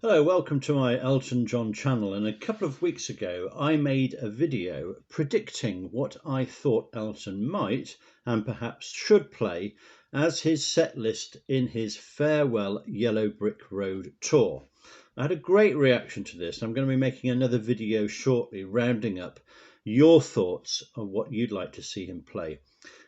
Hello, welcome to my Elton John channel. And a couple of weeks ago, I made a video predicting what I thought Elton might and perhaps should play as his set list in his Farewell Yellow Brick Road tour. I had a great reaction to this. I'm going to be making another video shortly, rounding up your thoughts on what you'd like to see him play.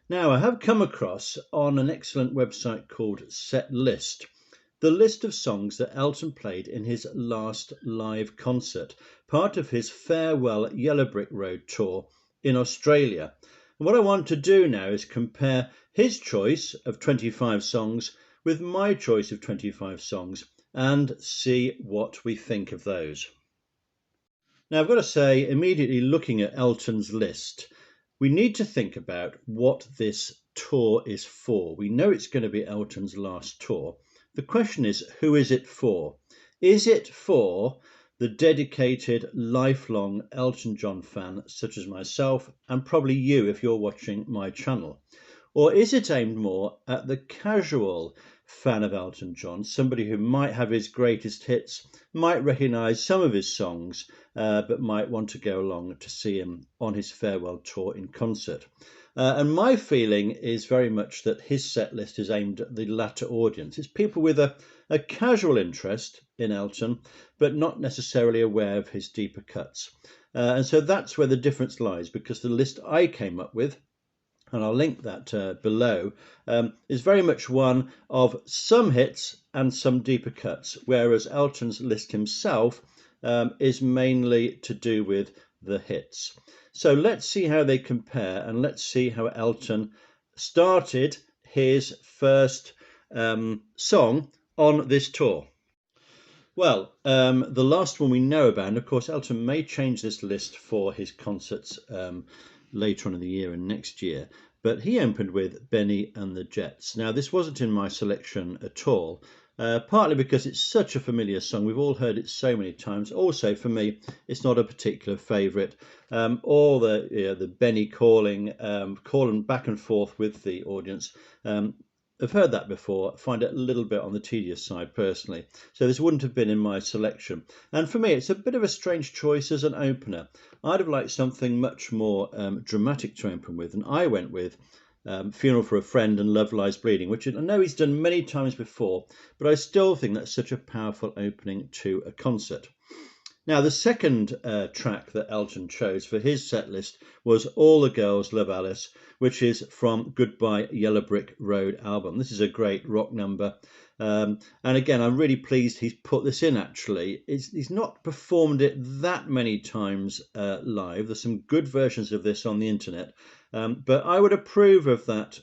Now, I have come across on an excellent website called Setlist the list of songs that Elton played in his last live concert, part of his Farewell Yellow Brick Road tour in Australia. And what I want to do now is compare his choice of 25 songs with my choice of 25 songs and see what we think of those. Now, I've got to say, immediately looking at Elton's list, we need to think about what this tour is for. We know it's going to be Elton's last tour. The question is, who is it for? Is it for the dedicated, lifelong Elton John fan, such as myself, and probably you if you're watching my channel? Or is it aimed more at the casual fan of Elton John, somebody who might have his greatest hits, might recognise some of his songs, but might want to go along to see him on his farewell tour in concert? And my feeling is very much that his set list is aimed at the latter audience. It's people with a casual interest in Elton, but not necessarily aware of his deeper cuts. And so that's where the difference lies, because the list I came up with, and I'll link that below, is very much one of some hits and some deeper cuts, whereas Elton's list himself is mainly to do with the hits. So let's see how they compare, and let's see how Elton started his first song on this tour. Well, the last one we know about, and of course Elton may change this list for his concerts later on in the year and next year, but he opened with Bennie and the Jets. Now, this wasn't in my selection at all, partly because it's such a familiar song. We've all heard it so many times. Also, for me, it's not a particular favourite. All the Bennie calling back and forth with the audience. I've heard that before. I find it a little bit on the tedious side personally, so this wouldn't have been in my selection. And for me, it's a bit of a strange choice as an opener. I'd have liked something much more dramatic to open with, and I went with Funeral for a Friend and Love Lies Bleeding, which I know he's done many times before, but I still think that's such a powerful opening to a concert. Now, the second track that Elton chose for his set list was All the Girls Love Alice, which is from Goodbye Yellow Brick Road album. This is a great rock number. And again, I'm really pleased he's put this in, actually. He's not performed it that many times live. There's some good versions of this on the internet. But I would approve of that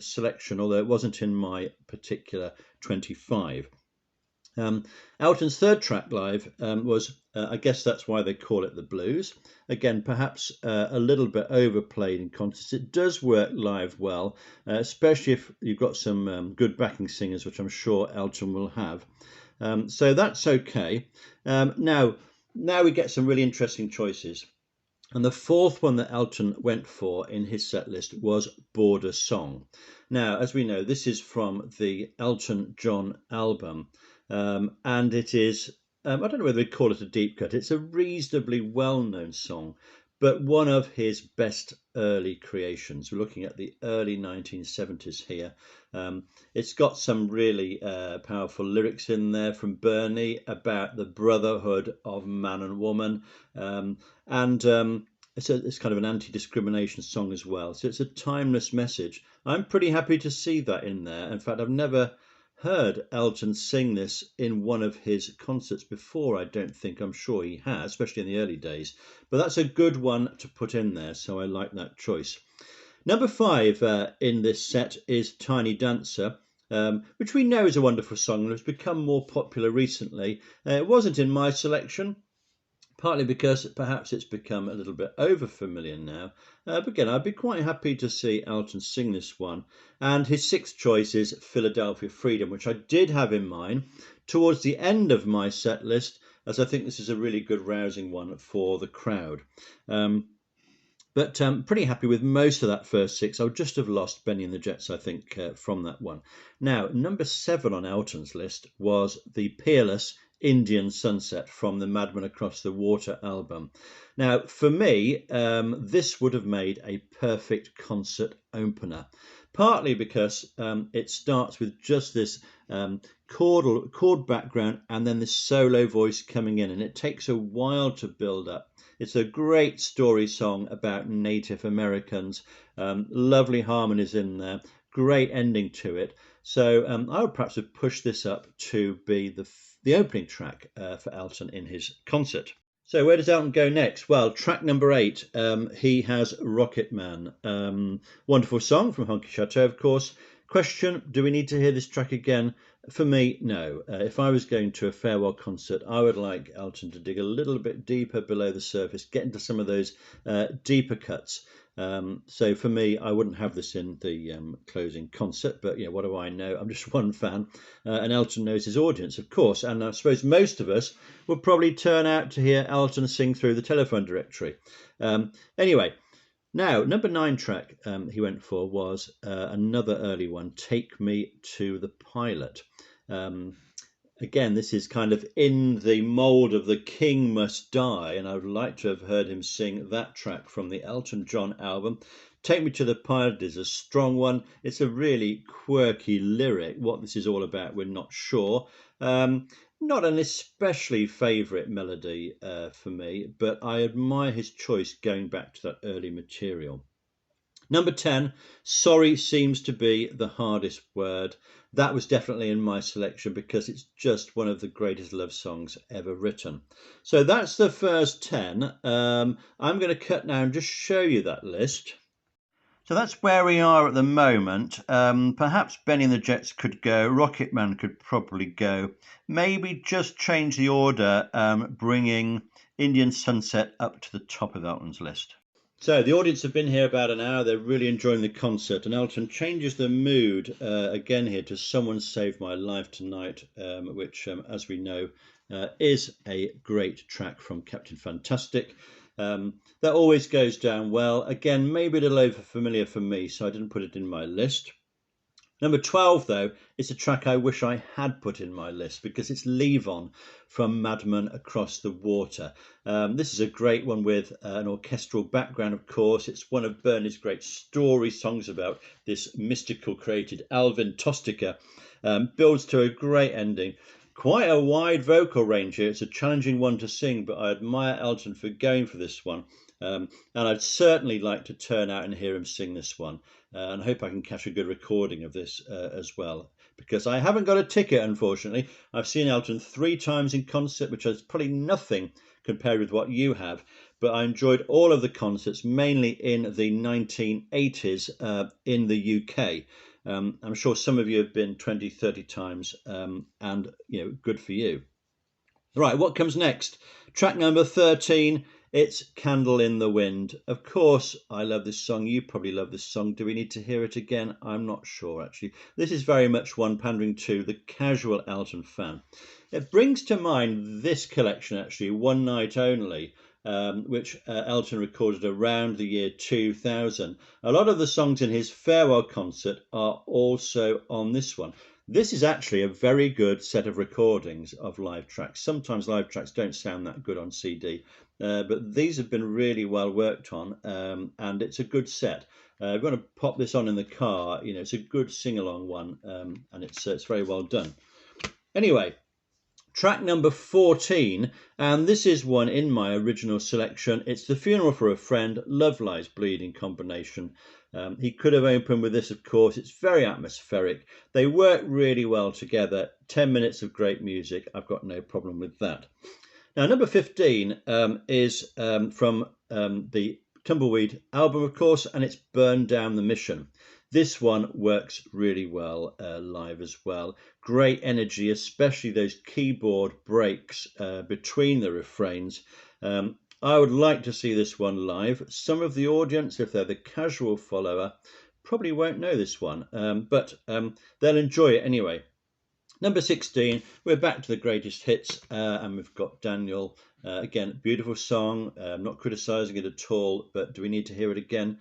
selection, although it wasn't in my particular 25. Elton's third track live was, I guess that's why they call it the blues. Again, perhaps a little bit overplayed in concerts. It does work live well, especially if you've got some good backing singers, which I'm sure Elton will have. So that's okay. Now we get some really interesting choices. And the fourth one that Elton went for in his set list was Border Song. Now, as we know, this is from the Elton John album. And it is, I don't know whether we call it a deep cut. It's a reasonably well-known song, but one of his best early creations. We're looking at the early 1970s here. It's got some really powerful lyrics in there from Bennie about the brotherhood of man and woman. It's kind of an anti-discrimination song as well. So it's a timeless message. I'm pretty happy to see that in there. In fact, I've never heard Elton sing this in one of his concerts before, I don't think. I'm sure he has, especially in the early days. But that's a good one to put in there, so I like that choice. Number 5 in this set is Tiny Dancer, which we know is a wonderful song and has become more popular recently. It wasn't in my selection, partly because perhaps it's become a little bit over familiar now. But again, I'd be quite happy to see Elton sing this one. And his sixth choice is Philadelphia Freedom, which I did have in mind towards the end of my set list, as I think this is a really good rousing one for the crowd. But pretty happy with most of that first 6. I would just have lost Bennie and the Jets, I think, from that one. Now, number 7 on Elton's list was the peerless Indian Sunset from the Madman Across the Water album. Now, for me, this would have made a perfect concert opener, partly because it starts with just this chord background and then this solo voice coming in, and it takes a while to build up. It's a great story song about Native Americans, lovely harmonies in there, great ending to it. So I would perhaps have pushed this up to be the opening track for Elton in his concert. So where does Elton go next? Well, track number 8, he has Rocket Man. Wonderful song from Honky Chateau, of course. Question, do we need to hear this track again? For me, no. If I was going to a farewell concert, I would like Elton to dig a little bit deeper below the surface, get into some of those deeper cuts. So for me, I wouldn't have this in the closing concert, but what do I know? I'm just one fan, and Elton knows his audience, of course, and I suppose most of us would probably turn out to hear Elton sing through the telephone directory. Anyway, now number 9 track he went for was another early one, Take Me to the Pilot. Again, this is kind of in the mould of The King Must Die, and I would like to have heard him sing that track from the Elton John album. Take Me to the Pilot is a strong one. It's a really quirky lyric. What this is all about, we're not sure. Not an especially favourite melody for me, but I admire his choice going back to that early material. Number 10, sorry seems to be the hardest word. That was definitely in my selection because it's just one of the greatest love songs ever written. So that's the first 10. I'm going to cut now and just show you that list. So that's where we are at the moment. Perhaps Bennie and the Jets could go. Rocket Man could probably go. Maybe just change the order, bringing Indian Sunset up to the top of Elton's list. So the audience have been here about an hour. They're really enjoying the concert, and Elton changes the mood again here to Someone Saved My Life Tonight, which, as we know, is a great track from Captain Fantastic. That always goes down well. Again, maybe a little over familiar for me, so I didn't put it in my list. Number 12, though, is a track I wish I had put in my list because it's Levon from Madman Across the Water. This is a great one with an orchestral background, of course. It's one of Bennie's great story songs about this mystical created Alvin Tostica. Builds to a great ending. Quite a wide vocal range here. It's a challenging one to sing, but I admire Elton for going for this one. And I'd certainly like to turn out and hear him sing this one. And I hope I can catch a good recording of this as well, because I haven't got a ticket, unfortunately. I've seen Elton 3 times in concert, which is probably nothing compared with what you have. But I enjoyed all of the concerts, mainly in the 1980s in the UK. I'm sure some of you have been 20, 30 times, and good for you. Right, what comes next? Track number 13, it's Candle in the Wind. Of course, I love this song. You probably love this song. Do we need to hear it again? I'm not sure, actually. This is very much one pandering to the casual Elton fan. It brings to mind this collection, actually, One Night Only, which Elton recorded around the year 2000. A lot of the songs in his farewell concert are also on this one. This is actually a very good set of recordings of live tracks. Sometimes live tracks don't sound that good on CD, but these have been really well worked on, and it's a good set. I'm going to pop this on in the car. It's a good sing-along one, and it's very well done. Anyway, track number 14, and this is one in my original selection. It's The Funeral for a Friend, Love Lies Bleeding combination. He could have opened with this, of course. It's very atmospheric. They work really well together. 10 minutes of great music. I've got no problem with that. Now, number 15 is from the Tumbleweed album, of course, and it's Burn Down the Mission. This one works really well live as well. Great energy, especially those keyboard breaks between the refrains. I would like to see this one live. Some of the audience, if they're the casual follower, probably won't know this one, but they'll enjoy it anyway. Number 16, we're back to the greatest hits, and we've got Daniel. Again, beautiful song. I'm not criticising it at all, but do we need to hear it again?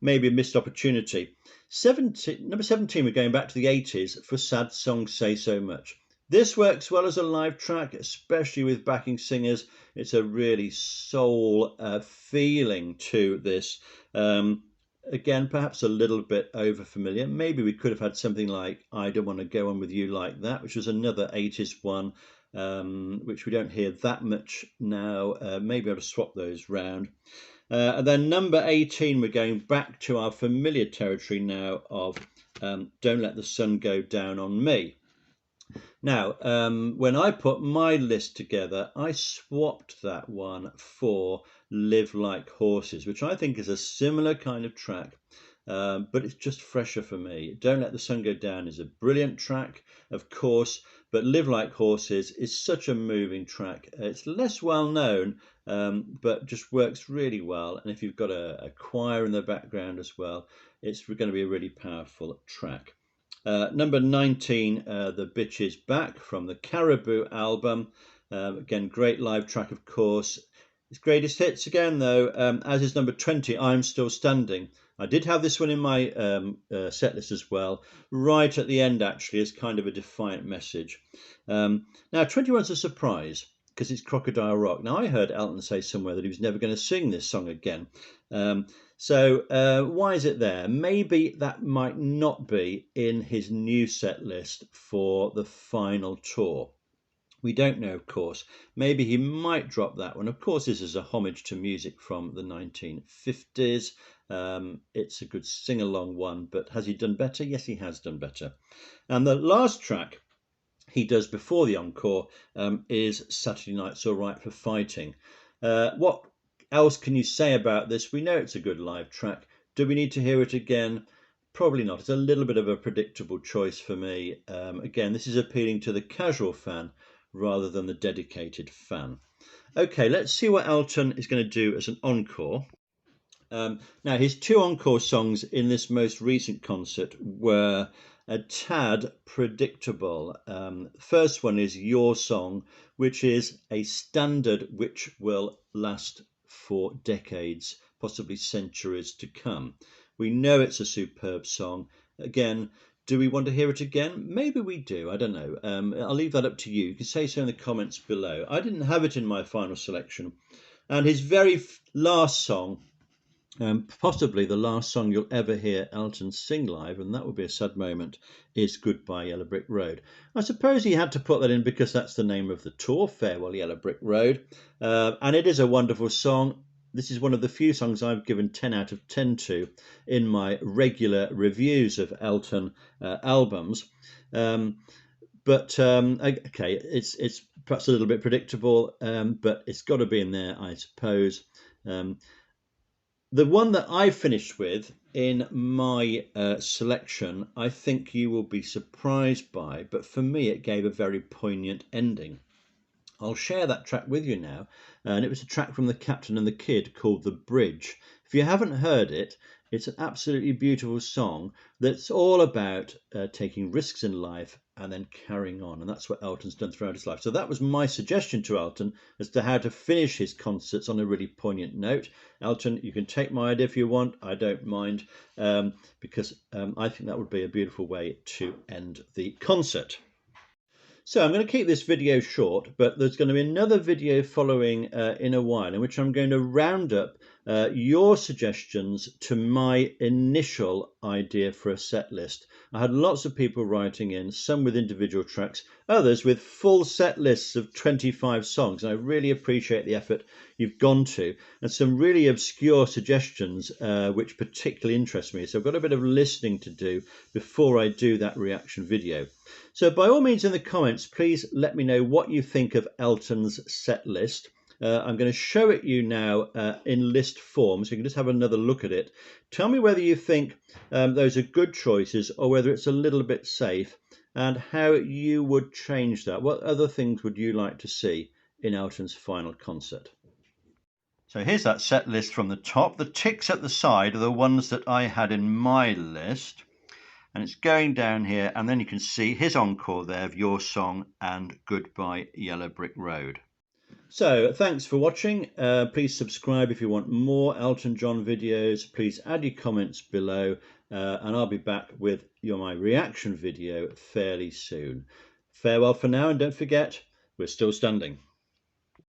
Maybe a missed opportunity. Number 17, we're going back to the 80s for Sad Songs Say So Much. This works well as a live track, especially with backing singers. It's a really soul feeling to this. Again, perhaps a little bit over familiar. Maybe we could have had something like I Don't Want to Go On With You Like That, which was another 80s one, which we don't hear that much now. Maybe I'll just swap those round. And then number 18, we're going back to our familiar territory now of Don't Let the Sun Go Down on Me. Now, when I put my list together, I swapped that one for Live Like Horses, which I think is a similar kind of track, but it's just fresher for me. Don't Let the Sun Go Down is a brilliant track, of course, but Live Like Horses is such a moving track. It's less well known, but just works really well. And if you've got a choir in the background as well, it's going to be a really powerful track. Number 19, The Bitch Is Back from the Caribou album. Again, great live track, of course. Its greatest hits again, though, as is number 20, I'm Still Standing. I did have this one in my set list as well, right at the end, actually, as kind of a defiant message. Now, 21's a surprise, because it's Crocodile Rock. Now, I heard Elton say somewhere that he was never going to sing this song again. So why is it there? Maybe that might not be in his new set list for the final tour. We don't know, of course. Maybe he might drop that one. Of course, this is a homage to music from the 1950s. It's a good sing-along one, but has he done better? Yes, he has done better. And the last track he does before the encore is Saturday Night's All Right for Fighting. What else can you say about this? We know it's a good live track. Do we need to hear it again? Probably not. It's a little bit of a predictable choice for me. Again, this is appealing to the casual fan rather than the dedicated fan. Okay, let's see what Elton is going to do as an encore. Now, his two encore songs in this most recent concert were a tad predictable. First one is Your Song, which is a standard which will last for decades, possibly centuries to come. We know it's a superb song. Again, do we want to hear it again? Maybe we do. I don't know. I'll leave that up to you. You can say so in the comments below. I didn't have it in my final selection. And his very last song, possibly the last song you'll ever hear Elton sing live, and that would be a sad moment, is Goodbye Yellow Brick Road. I suppose he had to put that in because that's the name of the tour, Farewell Yellow Brick Road, and it is a wonderful song. This is one of the few songs I've given 10 out of 10 to in my regular reviews of Elton albums. But okay, it's perhaps a little bit predictable, but it's got to be in there, I suppose. The one that I finished with in my selection, I think you will be surprised by, but for me it gave a very poignant ending. I'll share that track with you now, and it was a track from The Captain and the Kid called The Bridge. If you haven't heard it, it's an absolutely beautiful song that's all about taking risks in life and then carrying on, and that's what Elton's done throughout his life. So that was my suggestion to Elton as to how to finish his concerts on a really poignant note. Elton, you can take my idea if you want, I don't mind, because I think that would be a beautiful way to end the concert. So I'm going to keep this video short, but there's going to be another video following in a while in which I'm going to round up your suggestions to my initial idea for a set list. I had lots of people writing in, some with individual tracks, others with full set lists of 25 songs, and I really appreciate the effort you've gone to, and some really obscure suggestions which particularly interest me. So I've got a bit of listening to do before I do that reaction video. So by all means in the comments, please let me know what you think of Elton's set list. I'm going to show it you now in list form, so you can just have another look at it. Tell me whether you think those are good choices or whether it's a little bit safe, and how you would change that. What other things would you like to see in Elton's final concert? So here's that set list from the top. The ticks at the side are the ones that I had in my list. And it's going down here, and then you can see his encore there of Your Song and Goodbye Yellow Brick Road. So thanks for watching. Please subscribe if you want more Elton John videos. Please add your comments below, and I'll be back with my reaction video fairly soon. Farewell for now, and don't forget, we're still standing.